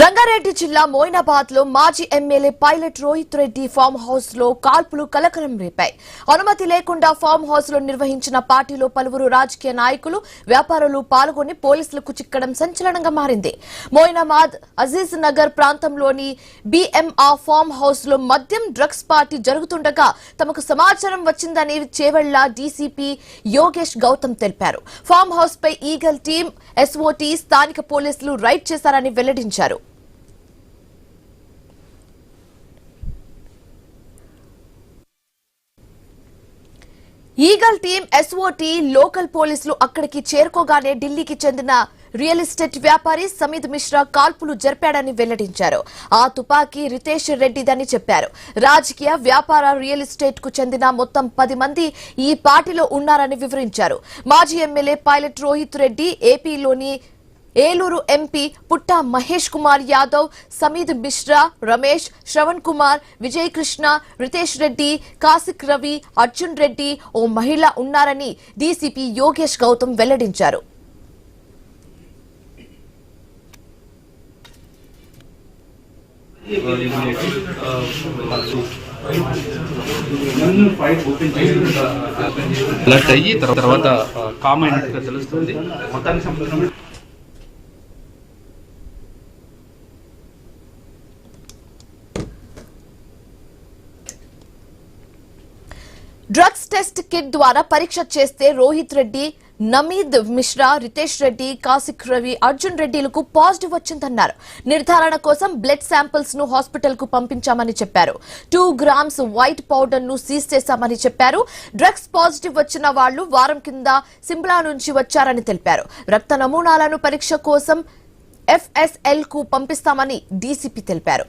రంగారెడ్డి జిల్లా మోయినాబాద్ లో మాజీ MLA pilot Rohit Reddy farm house లో కాల్పులు కలకలం రేపాయి. అనుమతి లేకుండా ఫామ్ హౌస్ లో నిర్వహించిన పార్టీలో పలువురు రాజకీయ నాయకులు, వ్యాపారులు పాల్గొని పోలీసులకు చిక్కడం సంచలనంగా మారింది. మోయినాబాద్ అజీజ్ నగర్ ప్రాంతంలోని బిఎంఆర్ ఫామ్ హౌస్ లో మద్యం డ్రగ్స్ పార్టీ జరుగుతుండగా తమకు సమాచారం వచ్చిందని చేవెళ్ల డీసీపీ యోగేష్ గౌతమ్ తెలిపారు. ఫామ్ హౌస్ పై ఈగల్ టీం, ఎస్ఓటీ, స్థానిక పోలీసులు రైడ్ చేశారని వెల్లడించారు. ఈగల్ టీం, ఎస్ఓటీ, లోకల్ పోలీసులు అక్కడికి చేరుకోగానే ఢిల్లీకి చెందిన రియల్ ఎస్టేట్ వ్యాపారి సమీద్ మిశ్రా కాల్పులు జరిపాడని వెల్లడించారు. ఆ తుపాకీ రితేష్ రెడ్డిదని చెప్పారు. రాజకీయ, వ్యాపార, రియల్ ఎస్టేట్ కు చెందిన మొత్తం 10 మంది ఈ పార్టీలో ఉన్నారని వివరించారు. మాజీ ఎమ్మెల్యే పైలట్ రోహిత్ రెడ్డి, ఏపీలోని ఏలూరు ఎంపీ పుట్ట మహేష్ కుమార్ యాదవ్, సమీద్ మిశ్రా, రమేష్, శ్రవణ్ కుమార్, విజయ్ కృష్ణ, రితేష్ రెడ్డి, కాసిక్ రవి, అర్జున్ రెడ్డి, ఓ మహిళ ఉన్నారని డీసీపీ యోగేష్ గౌతమ్ వెల్లడించారు. తర్వాత కామెంట్ తెలుస్తుంది మొత్తానికి సంబంధించిన డ్రగ్స్ టెస్ట్ కిట్ ద్వారా పరీక్ష చేస్తే రోహిత్ రెడ్డి, నమీద్ మిశ్రా, రితేష్ రెడ్డి, కాసిక్ రవి, అర్జున్ రెడ్డిలకు పాజిటివ్ వచ్చిందన్నారు. నిర్ధారణ కోసం బ్లడ్ శాంపిల్స్ ను హాస్పిటల్ కు పంపించామని చెప్పారు. 2 గ్రామ్స్ వైట్ పౌడర్ ను సీజ్ చేశామని చెప్పారు. డ్రగ్స్ పాజిటివ్ వచ్చిన వాళ్లు వారం కింద సిమ్లా నుంచి వచ్చారని తెలిపారు. రక్త నమూనాలను పరీక్ష కోసం FSL కు పంపిస్తామని డీసీపీ తెలిపారు.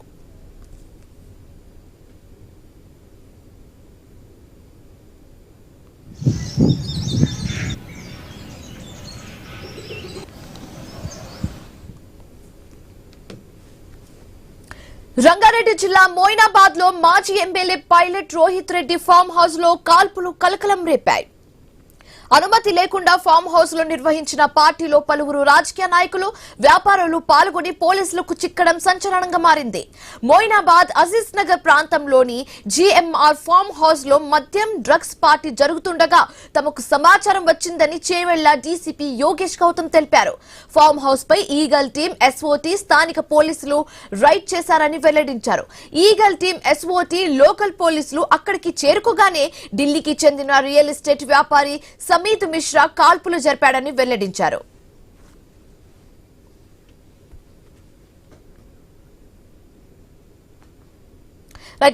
రంగారెడ్డి జిల్లా మోయినాబాద్ లో మాజీ MLA pilot Rohit Reddy farm house లో కాల్పులు కలకలం రేపాయి. అనుమతి లేకుండా ఫామ్ హౌస్ లో నిర్వహించిన పార్టీలో పలువురు రాజకీయ నాయకులు, వ్యాపారులు పాల్గొని పోలీసులకు చిక్కడం సంచలనంగా మారింది. మోయినాబాద్ అజీజ్ నగర్ ప్రాంతంలోని జీఎంఆర్ ఫామ్ హౌస్ లో మద్యం డ్రగ్స్ పార్టీ జరుగుతుండగా తమకు సమాచారం వచ్చిందని చేవెళ్ల డీసీపీ యోగేష్ గౌతమ్ తెలిపారు. ఫామ్ హౌస్ పై ఈగల్ టీం, ఎస్ఓటీ, స్థానిక పోలీసులు రైడ్ చేశారని వెల్లడించారు. ఈగల్ టీం, ఎస్ఓటీ, లోకల్ పోలీసులు అక్కడికి చేరుకోగానే ఢిల్లీకి చెందిన రియల్ ఎస్టేట్ వ్యాపారి సమీద్ మిశ్రా కాల్పులు జరిపాడని వెల్లడించారు.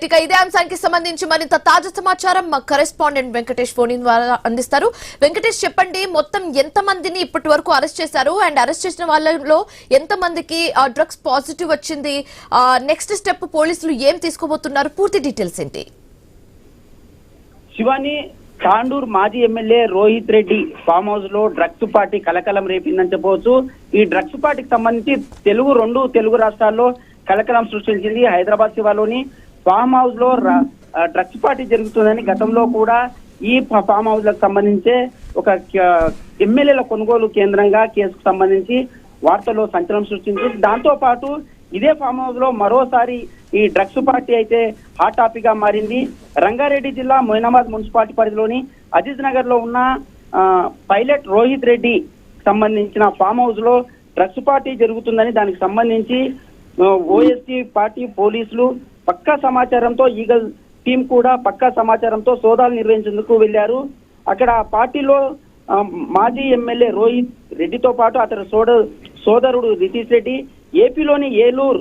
ఇక ఇదే అంశానికి సంబంధించి మరింత తాజా సమాచారం మా కరెస్పాండెంట్ వెంకటేష్ ఫోన్ ద్వారా అందిస్తారు. వెంకటేష్, చెప్పండి, మొత్తం ఎంత మందిని ఇప్పటి వరకు అరెస్ట్ చేశారు అండ్ అరెస్ట్ చేసిన వాళ్ళలో ఎంత మందికి డ్రగ్స్ పాజిటివ్ వచ్చింది? నెక్స్ట్ స్టెప్ పోలీసులు ఏం తీసుకోబోతున్నారు? పూర్తి డీటెయిల్స్ ఏంటి? శివాని, తాండూర్ మాజీ MLA Rohit Reddy farm house లో డ్రగ్స్ పార్టీ కలకలం రేపిందని చెప్పవచ్చు. ఈ డ్రగ్స్ పార్టీకి సంబంధించి రెండు తెలుగు రాష్ట్రాల్లో కలకలం సృష్టించింది. హైదరాబాద్ శివాలోని ఫామ్ హౌస్ లో డ్రగ్స్ పార్టీ జరుగుతుందని గతంలో కూడా ఈ ఫామ్ హౌస్ లకు సంబంధించే ఒక ఎమ్మెల్యేల కొనుగోలు కేంద్రంగా కేసుకు సంబంధించి వార్తల్లో సంచలనం సృష్టించింది. దాంతో పాటు ఇదే ఫామ్ హౌస్ లో మరోసారి ఈ డ్రగ్స్ పార్టీ అయితే హాట్ టాపిక్ గా మారింది. రంగారెడ్డి జిల్లా మోయినాబాద్ మున్సిపాలిటీ పరిధిలోని అజీజ్ నగర్ లో ఉన్న పైలట్ రోహిత్ రెడ్డి సంబంధించిన ఫామ్ హౌస్ లో డ్రగ్స్ పార్టీ జరుగుతుందని దానికి సంబంధించి ఓఎస్టీ పార్టీ పోలీసులు పక్కా సమాచారంతో, ఈగల్ టీం కూడా పక్కా సమాచారంతో సోదాలు నిర్వహించేందుకు వెళ్లారు. అక్కడ పార్టీలో మాజీ ఎమ్మెల్యే రోహిత్ రెడ్డితో పాటు అతని సోదరుడు రితేష్ రెడ్డి, ఏపీలోని ఏలూరు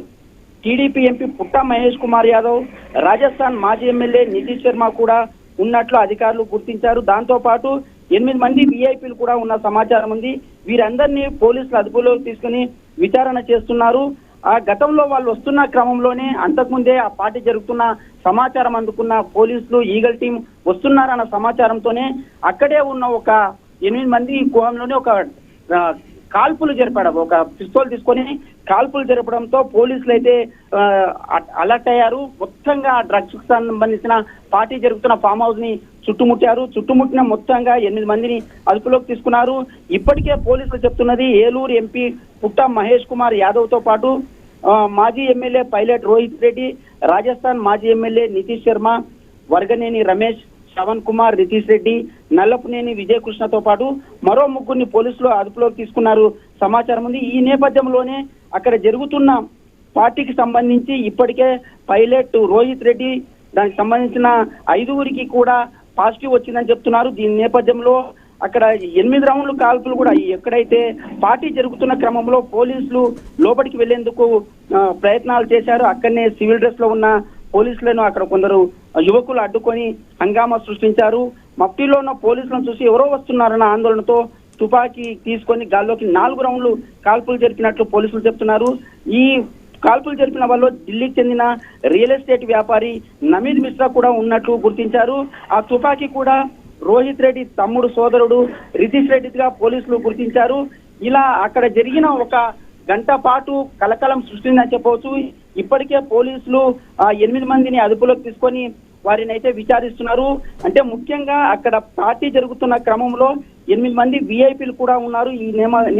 టీడీపీ ఎంపీ పుట్ట మహేష్ కుమార్ యాదవ్, రాజస్థాన్ మాజీ ఎమ్మెల్యే నితీష్ శర్మ కూడా ఉన్నట్లు అధికారులు గుర్తించారు. దాంతో పాటు 8 మంది వీఐపీలు కూడా ఉన్న సమాచారం ఉంది. వీరందరినీ పోలీసులు అదుపులోకి తీసుకుని విచారణ చేస్తున్నారు. ఆ గతంలో వాళ్ళు వస్తున్న క్రమంలోనే అంతకుముందే ఆ పార్టీ జరుగుతున్న సమాచారం అందుకున్న పోలీసులు, ఈగల్ టీం వస్తున్నారన్న సమాచారంతోనే అక్కడే ఉన్న ఒక 8 మంది గుహంలోనే ఒక కాల్పులు జరిపాడు. ఒక పిస్తోల్ తీసుకొని కాల్పులు జరపడంతో పోలీసులు అయితే అలర్ట్ అయ్యారు. మొత్తంగా డ్రగ్స్ కు సంబంధించిన పార్టీ జరుగుతున్న ఫామ్ హౌస్ ని చుట్టుముట్టారు. చుట్టుముట్టిన మొత్తంగా 8 మందిని అదుపులోకి తీసుకున్నారు. ఇప్పటికే పోలీసులు చెప్తున్నది ఏలూరు ఎంపీ పుట్ట మహేష్ కుమార్ యాదవ్ తో పాటు మాజీ ఎమ్మెల్యే పైలట్ రోహిత్ రెడ్డి, రాజస్థాన్ మాజీ ఎమ్మెల్యే నితీష్ శర్మ, వర్గనేని రమేష్, శ్రవణ్ కుమార్, నితీష్ రెడ్డి, నల్లపునేని విజయకృష్ణతో పాటు మరో ముగ్గురిని పోలీసులు అదుపులోకి తీసుకున్నారు సమాచారం ఉంది. ఈ నేపథ్యంలోనే అక్కడ జరుగుతున్న పార్టీకి సంబంధించి ఇప్పటికే పైలట్ రోహిత్ రెడ్డి దానికి సంబంధించిన 5గురికి కూడా పాజిటివ్ వచ్చిందని చెప్తున్నారు. దీని నేపథ్యంలో అక్కడ 8 రౌండ్లు కాల్పులు కూడా ఎక్కడైతే పార్టీ జరుగుతున్న క్రమంలో పోలీసులు లోపలికి వెళ్లేందుకు ప్రయత్నాలు చేశారు. అక్కడనే సివిల్ డ్రెస్ లో ఉన్న పోలీసులను అక్కడ కొందరు యువకులు అడ్డుకొని హంగామా సృష్టించారు. మఫ్టీలో ఉన్న పోలీసులను చూసి ఎవరో వస్తున్నారన్న ఆందోళనతో తుపాకీ తీసుకొని గాల్లోకి 4 రౌండ్లు కాల్పులు జరిపినట్లు పోలీసులు చెప్తున్నారు. ఈ కాల్పులు జరిపిన వాళ్ళు ఢిల్లీకి చెందిన రియల్ ఎస్టేట్ వ్యాపారి నమీద్ మిశ్రా కూడా ఉన్నట్లు గుర్తించారు. ఆ తుపాకీ కూడా రోహిత్ రెడ్డి తమ్ముడు సోదరుడు రితీష్ రెడ్డిగా పోలీసులు గుర్తించారు. ఇలా అక్కడ జరిగిన ఒక గంట పాటు కలకలం సృష్టిందని చెప్పవచ్చు. ఇప్పటికే పోలీసులు 8 మందిని అదుపులోకి తీసుకొని వారిని అయితే విచారిస్తున్నారు. అంటే ముఖ్యంగా అక్కడ పార్టీ జరుగుతున్న క్రమంలో 8 మంది విఐపీలు కూడా ఉన్నారు. ఈ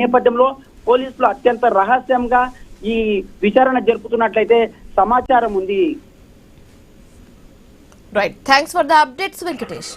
నేపథ్యంలో పోలీసులు అత్యంత రహస్యంగా ఈ విచారణ జరుపుతున్నట్లయితే సమాచారం ఉంది. Right, thanks for the updates Venkatesh.